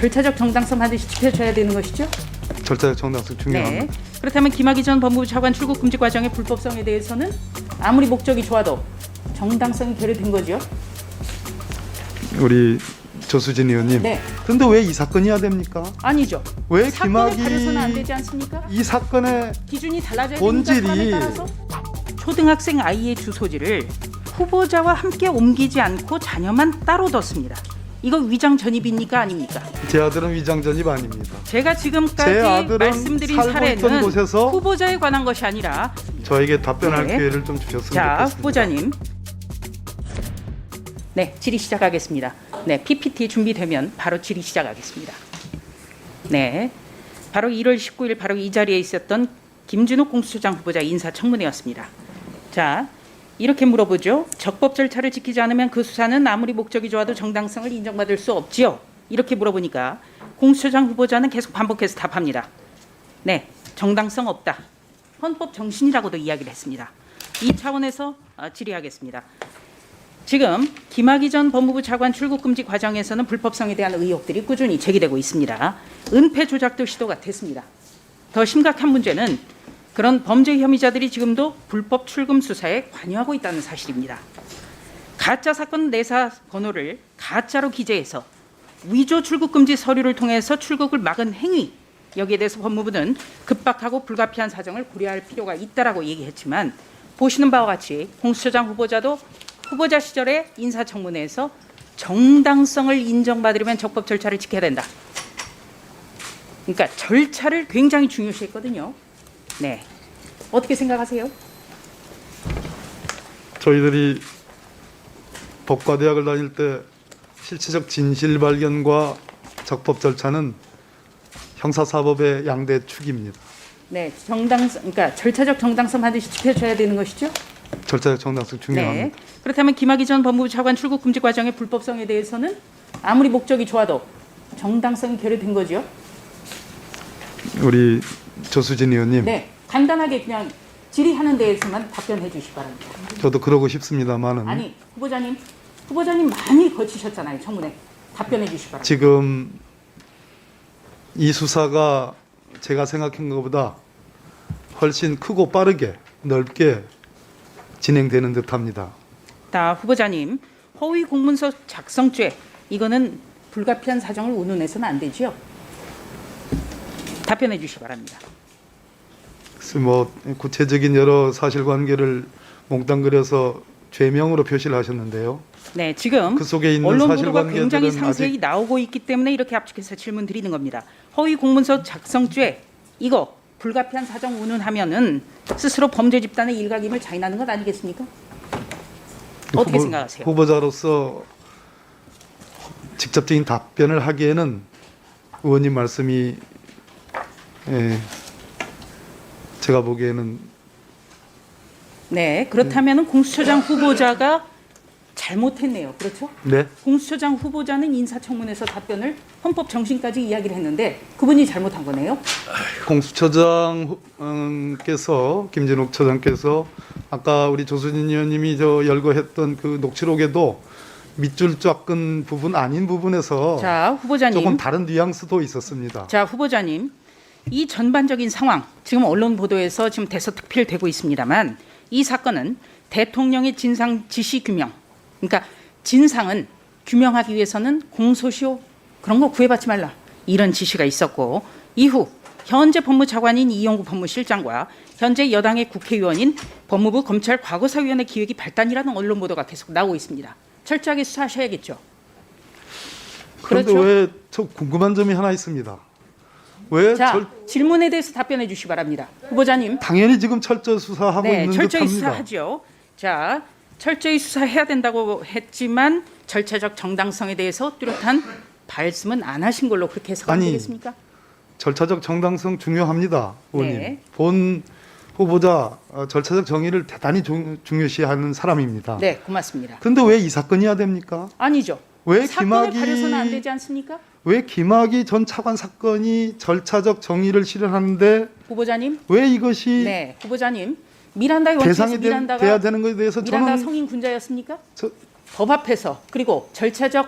절차적 정당성 반드시 지켜줘야 되는 것이죠? 절차적 정당성 중요합니다. 네. 그렇다면 김학의 전 법무부 차관 출국 금지 과정의 불법성에 대해서는 아무리 목적이 좋아도 정당성이 결여된 거죠? 우리 조수진 의원님. 네. 근데 왜 이 사건이야 됩니까? 아니죠. 왜 사건에 김학의 가려서는 안 되지 않습니까? 이 사건의 기준이 달라져야 본질이- 됩니까? 사안에 따라서? 초등학생 아이의 주소지를 후보자와 함께 옮기지 않고 자녀만 따로 뒀습니다. 이거 위장 전입입니까 아닙니까? 제 아들은 위장 전입 아닙니다. 제가 제 지금까지 아들은 말씀드린 살고 있던 사례는 곳에서 후보자에 관한 것이 아니라 저에게 답변할 네. 기회를 좀 주셨으면 자, 좋겠습니다. 후보자님. 네, 질의 시작하겠습니다. 네, PPT 준비되면 바로 질의 시작하겠습니다. 네, 바로 1월 19일 바로 이 자리에 있었던 김진욱 공수처장 후보자 인사청문회였습니다. 자, 이렇게 물어보죠. 적법 절차를 지키지 않으면 그 수사는 아무리 목적이 좋아도 정당성을 인정받을 수 없지요. 이렇게 물어보니까 공수처장 후보자는 계속 반복해서 답합니다. 네, 정당성 없다. 헌법 정신이라고도 이야기를 했습니다. 이 차원에서 질의하겠습니다. 지금 김학의 전 법무부 차관 출국 금지 과정에서는 불법성에 대한 의혹들이 꾸준히 제기되고 있습니다. 은폐 조작도 시도가 됐습니다. 더 심각한 문제는 그런 범죄 혐의자들이 지금도 불법 출금 수사에 관여하고 있다는 사실입니다. 가짜 사건 내사 번호를 가짜로 기재해서 위조 출국 금지 서류를 통해서 출국을 막은 행위, 여기에 대해서 법무부는 급박하고 불가피한 사정을 고려할 필요가 있다라고 얘기했지만 보시는 바와 같이 공수처장 후보자도 후보자 시절에 인사청문회에서 정당성을 인정받으려면 적법 절차를 지켜야 된다. 그러니까 절차를 굉장히 중요시했거든요. 네, 어떻게 생각하세요? 저희들이 법과대학을 다닐 때 실체적 진실 발견과 적법 절차는 형사사법의 양대 축입니다. 네, 정당성, 그러니까 절차적 정당성 반드시 지켜줘야 되는 것이죠? 절차적 정당성 중요합니다. 네. 그렇다면 김학의 전 법무부 차관 출국 금지 과정의 불법성에 대해서는 아무리 목적이 좋아도 정당성이 결여된 거죠? 우리 조수진 의원님. 네, 간단하게 그냥 질의하는 데에서만 답변해 주시기 바랍니다. 저도 그러고 싶습니다만은 아니, 후보자님 많이 거치셨잖아요, 청문회. 답변해 주시기 바랍니다. 지금 이 수사가 제가 생각한 것보다 훨씬 크고 빠르게 넓게 진행되는 듯합니다. 자, 후보자님, 허위 공문서 작성죄, 이거는 불가피한 사정을 운운해서는 안 되지요? 답변해 주시기 바랍니다. 그래서 뭐 구체적인 여러 사실관계를 몽땅 그려서 죄명으로 표시를 하셨는데요. 네, 지금 그 속에 있는 언론 보도가 굉장히 사실관계들은 상세히 아직 나오고 있기 때문에 이렇게 압축해서 질문 드리는 겁니다. 허위 공문서 작성죄, 이거 불가피한 사정 운운하면은 스스로 범죄 집단의 일각임을 자인하는 것 아니겠습니까? 어떻게 생각하세요? 후보자로서 직접적인 답변을 하기에는 의원님 말씀이 제가 보기에는 네, 그렇다면은 공수처장 후보자가 잘못했네요. 그렇죠? 네. 공수처장 후보자는 인사청문회에서 답변을 헌법 정신까지 이야기를 했는데 그분이 잘못한 거네요. 공수처장께서 김진욱 처장께서 아까 우리 조수진 의원님이 열거했던 그 녹취록에도 밑줄 쫙끈 부분 아닌 부분에서 자, 후보자님. 조금 다른 뉘앙스도 있었습니다. 자, 후보자님. 이 전반적인 상황, 지금 언론 보도에서 지금 대서특필되고 있습니다만 이 사건은 대통령의 진상 지시 규명, 그러니까 진상은 규명하기 위해서는 공소시효 그런 거 구애받지 말라 이런 지시가 있었고 이후 현재 법무차관인 이용구 법무실장과 현재 여당의 국회의원인 법무부 검찰 과거사위원회 기획이 발단이라는 언론 보도가 계속 나오고 있습니다. 철저하게 수사하셔야겠죠. 그런데 그렇죠? 왜 저 궁금한 점이 하나 있습니다. 왜 자, 질문에 대해서 답변해 주시기 바랍니다. 후보자님. 당연히 지금 철저 수사하고 네, 있는 철저히 듯합니다. 수사하죠. 자, 철저히 수사해야 된다고 했지만 절차적 정당성에 대해서 뚜렷한 말씀은 안 하신 걸로 그렇게 해석하면 아니, 되겠습니까? 절차적 정당성 중요합니다, 의원님. 네. 본 후보자 절차적 정의를 대단히 중요시하는 사람입니다. 네, 고맙습니다. 근데 왜 이 사건이야 됩니까? 아니죠. 왜 사건을 가려서는 안 되지 않습니까? 왜 김학의 전 차관 사건이 절차적 정의를 실현하는데 후보자님. 왜 이것이 네, 후보자님. 미란다의 원칙에서 대상이 미란다가 돼야 되는 것에 대해서 미란다 저는 성인 군자였습니까? 저- 법 앞에서 그리고 절차적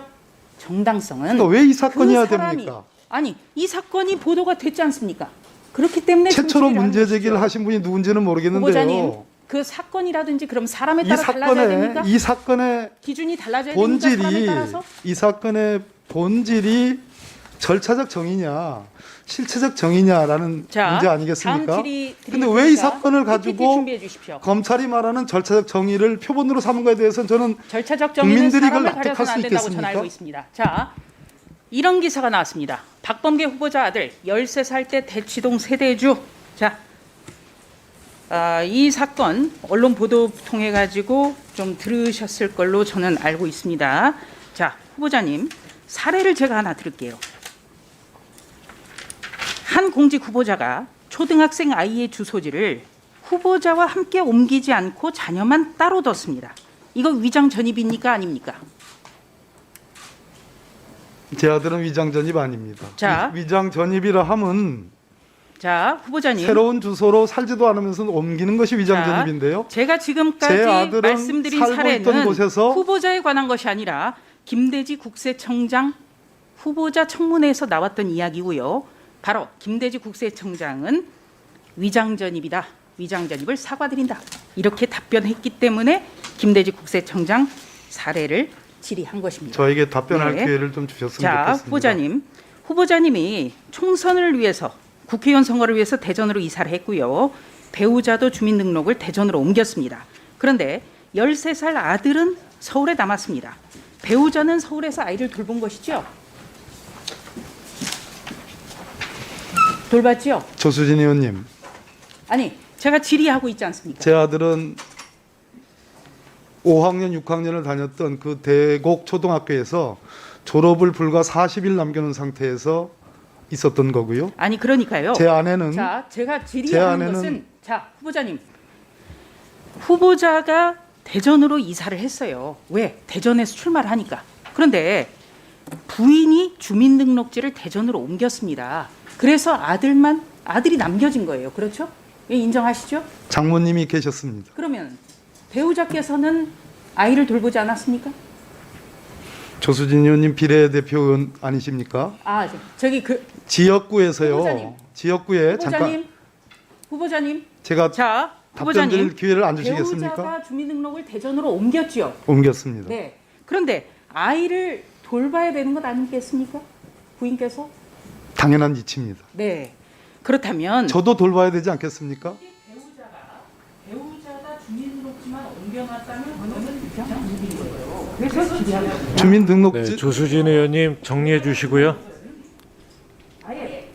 정당성은 그러니까 왜 이 사건이어야 그 사람이- 됩니까? 아니 이 사건이 보도가 됐지 않습니까? 그렇기 때문에 최초로 정치를 하는 문제 제기를 것이죠. 하신 분이 누군지는 후보자님, 모르겠는데요. 그 사건이라든지 그럼 사람에 이 따라 달라져야 됩니까? 사건의 기준이 달라져야 됩니까? 사람에 본질이 따라서? 이 사건의 본질이 절차적 정의냐 실체적 정의냐라는 자, 문제 아니겠습니까? 다음 질의 근데 왜 이 드리겠습니다. 사건을 PPT 가지고 준비해 주십시오. 검찰이 말하는 절차적 정의를 표본으로 삼은 거에 대해서는 저는 절차적 정의는 국민들이 이걸 사람을 납득할 가려서는 안 수 된다고 저는 있겠습니까? 알고 있습니다. 자, 이런 기사가 나왔습니다. 박범계 후보자 아들 13살 때 대치동 세대주. 자, 이 사건 언론 보도 통해 가지고 좀 들으셨을 걸로 저는 알고 있습니다. 자, 후보자님 사례를 제가 하나 들을게요. 한 공직 후보자가 초등학생 아이의 주소지를 후보자와 함께 옮기지 않고 자녀만 따로 뒀습니다. 이거 위장 전입입니까 아닙니까? 제 아들은 위장 전입 아닙니다. 자. 위장 전입이라 함은 자, 후보자님. 새로운 주소로 살지도 않으면서 옮기는 것이 위장 자, 전입인데요. 제가 지금까지 제 아들은 말씀드린 살고 사례는 있던 곳에서 후보자에 관한 것이 아니라 김대지 국세청장 후보자 청문회에서 나왔던 이야기고요. 바로 김대지 국세청장은 위장 전입이다. 위장 전입을 사과드린다. 이렇게 답변했기 때문에 김대지 국세청장 사례를 질의한 것입니다. 저에게 답변할 네. 기회를 좀 주셨으면 자, 좋겠습니다. 후보자님이 총선을 위해서 국회의원 선거를 위해서 대전으로 이사를 했고요. 배우자도 주민등록을 대전으로 옮겼습니다. 그런데 13살 아들은 서울에 남았습니다. 배우자는 서울에서 아이를 돌본 것이죠. 돌봤죠? 조수진 의원님, 아니, 제가 질의하고 있지 않습니까? 제 아들은 5학년, 6학년을 다녔던 그 대곡 초등학교에서 졸업을 불과 40일 남겨놓은 상태에서 있었던 거고요. 아니, 그러니까요. 제 아내는 자, 제가 제 질의하는 아내는- 것은 자, 후보자님. 후보자가 대전으로 이사를 했어요. 왜? 대전에서 출마를 하니까. 그런데 부인이 주민등록지를 대전으로 옮겼습니다. 그래서 아들이 남겨진 거예요. 그렇죠? 예, 인정하시죠? 장모님이 계셨습니다. 그러면 배우자께서는 아이를 돌보지 않았습니까? 조수진 의원님 비례대표 의원 아니십니까? 아, 저기 그 지역구에서요. 후보자님. 지역구에 잠깐 후보자님. 제가 자, 답변 후보자님. 드릴 기회를 안 주시겠습니까? 배우자가 주민등록을 대전으로 옮겼죠. 옮겼습니다. 네. 그런데 아이를 돌봐야 되는 것 아니겠습니까? 부인께서? 당연한 이치입니다. 네. 그렇다면 저도 돌봐야 되지 않겠습니까? 배우자가 주민등록지만 옮겨놨다면 그거는 위장전입인 거예요. 그래서 질의하는 겁니다. 주민등록지 네, 조수진 의원님 정리해 주시고요. 아예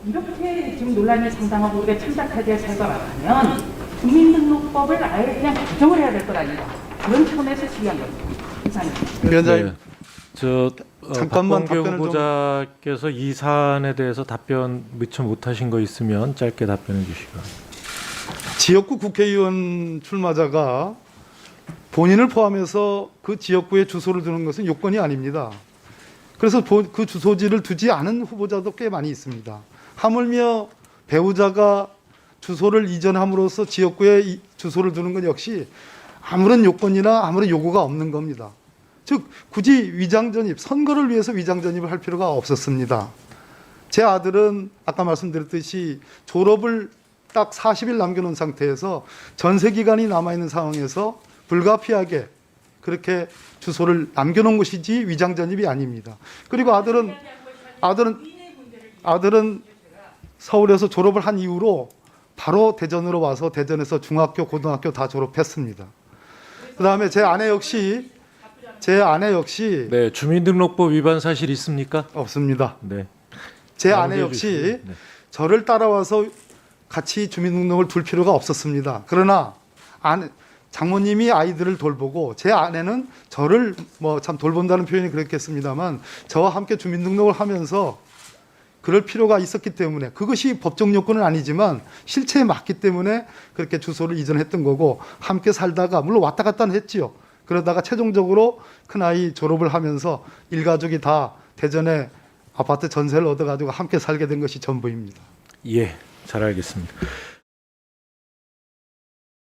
이렇게 지금 논란이 상당하고 우리가 참작하게 살펴가면 주민등록법을 아예 그냥 개정을 해야 될 것 아닌가 그런 차원에서 질의한 겁니다. 이상입니다. 위원장님 네, 저 잠깐만 박범계 답변을 좀- 후보자께서 이 사안에 대해서 답변 미처 못하신 거 있으면 짧게 답변해 주시고. 지역구 국회의원 출마자가 본인을 포함해서 그 지역구에 주소를 두는 것은 요건이 아닙니다. 그래서 그 주소지를 두지 않은 후보자도 꽤 많이 있습니다. 하물며 배우자가 주소를 이전함으로써 지역구에 주소를 두는 건 역시 아무런 요건이나 아무런 요구가 없는 겁니다. 즉 굳이 위장전입, 선거를 위해서 위장전입을 할 필요가 없었습니다. 제 아들은 아까 말씀드렸듯이 졸업을 딱 40일 남겨놓은 상태에서 전세 기간이 남아있는 상황에서 불가피하게 그렇게 주소를 남겨놓은 것이지 위장전입이 아닙니다. 그리고 아들은 서울에서 졸업을 한 이후로 바로 대전으로 와서 대전에서 중학교, 고등학교 다 졸업했습니다. 그다음에 제 아내 역시 네, 주민등록법 위반 사실 있습니까? 없습니다. 네. 제 아내 마무리해 역시 주시고요. 네. 저를 따라와서 같이 주민등록을 둘 필요가 없었습니다. 그러나 장모님이 아이들을 돌보고 제 아내는 저를 뭐 참 돌본다는 표현이 그렇겠습니다만 저와 함께 주민등록을 하면서 그럴 필요가 있었기 때문에 그것이 법적 요건은 아니지만 실체에 맞기 때문에 그렇게 주소를 이전했던 거고 함께 살다가 물론 왔다 갔다는 했지요. 그러다가 최종적으로 큰아이 졸업을 하면서 일가족이 다 대전에 아파트 전세를 얻어가지고 함께 살게 된 것이 전부입니다. 예, 잘 알겠습니다.